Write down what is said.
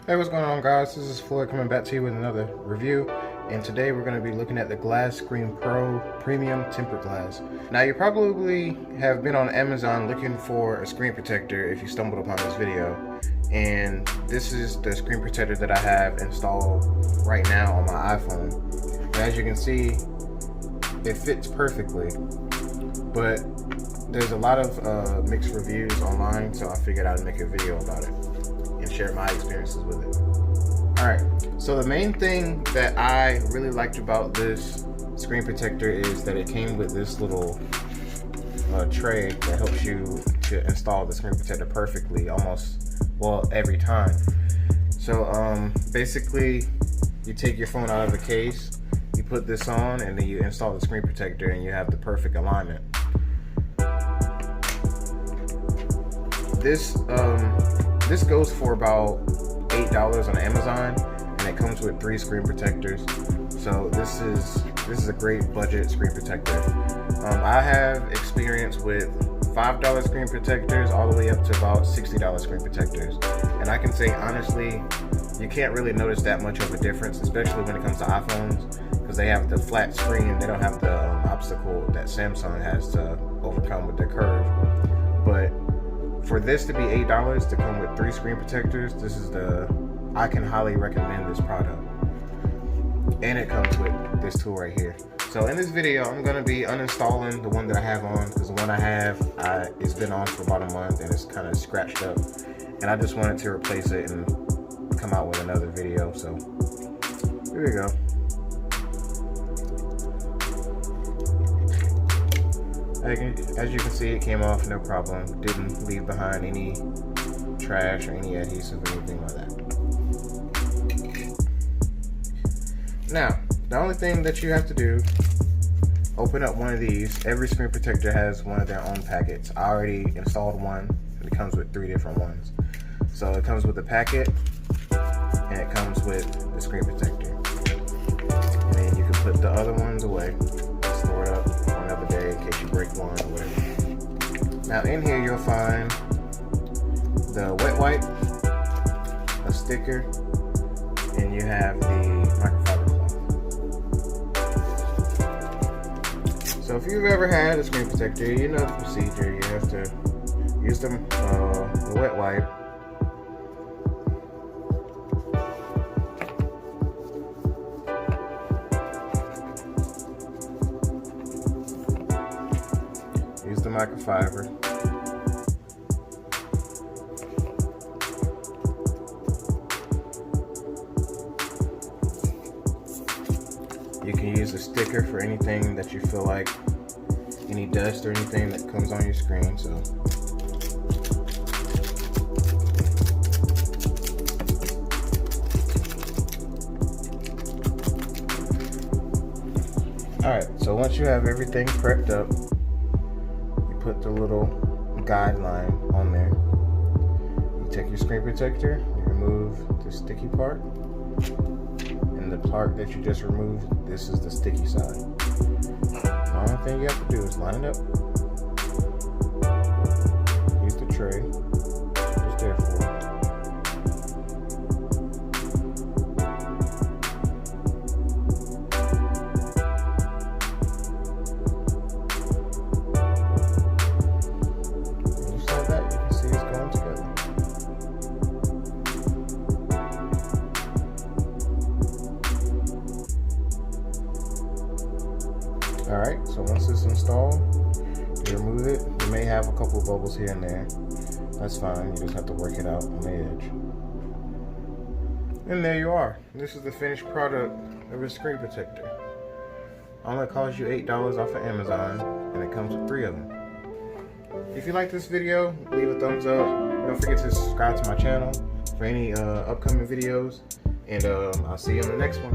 Hey, what's going on, guys? This is Floyd coming back to you with another review, and today we're going to be looking at the Glass Screen Pro Premium Tempered Glass. Now, you probably have been on Amazon looking for a screen protector if you stumbled upon this video, and this is the screen protector that I have installed right now on my iPhone. And as you can see, it fits perfectly, but there's a lot of mixed reviews online, so I figured I'd make a video about it and share my experiences with it. Alright, so the main thing that I really liked about this screen protector is that it came with this little tray that helps you to install the screen protector perfectly, every time. So basically, you take your phone out of the case, you put this on, and then you install the screen protector and you have the perfect alignment. This goes for about $8 on Amazon, and it comes with 3 screen protectors. So this is a great budget screen protector. I have experience with $5 screen protectors all the way up to about $60 screen protectors, and I can say honestly, you can't really notice that much of a difference, especially when it comes to iPhones, because they have the flat screen. They don't have the obstacle that Samsung has to overcome with their curve. But for this to be $8 to come with 3 screen protectors, I can highly recommend this product. And it comes with this tool right here. So in this video, I'm gonna be uninstalling the one that I have on, because the one I have, it's been on for about a month and it's kind of scratched up. And I just wanted to replace it and come out with another video. So here we go. As you can see, it came off no problem. Didn't leave behind any trash or any adhesive or anything like that. Now, the only thing that you have to do, open up one of these. Every screen protector has one of their own packets. I already installed one, and it comes with 3 different ones. So it comes with the packet, and it comes with the screen protector. And then you can put the other ones away, store it up for another day in case you break one or whatever. Now in here you'll find the wet wipe, a sticker, and you have the microfiber cloth. So if you've ever had a screen protector, you know the procedure. You have to use the wet wipe, use the microfiber, you can use a sticker for anything that you feel like, any dust or anything that comes on your screen. So alright, so once you have everything prepped up, put the little guideline on there. You take your screen protector, you remove the sticky part, and the part that you just removed, this is the sticky side. The only thing you have to do is line it up, use the tray, it's there for it. Alright, so once it's installed, you remove it. You may have a couple of bubbles here and there. That's fine, you just have to work it out on the edge. And there you are. This is the finished product of a screen protector. Only costs you $8 off of Amazon, and it comes with 3 of them. If you like this video, leave a thumbs up. Don't forget to subscribe to my channel for any upcoming videos, and I'll see you on the next one.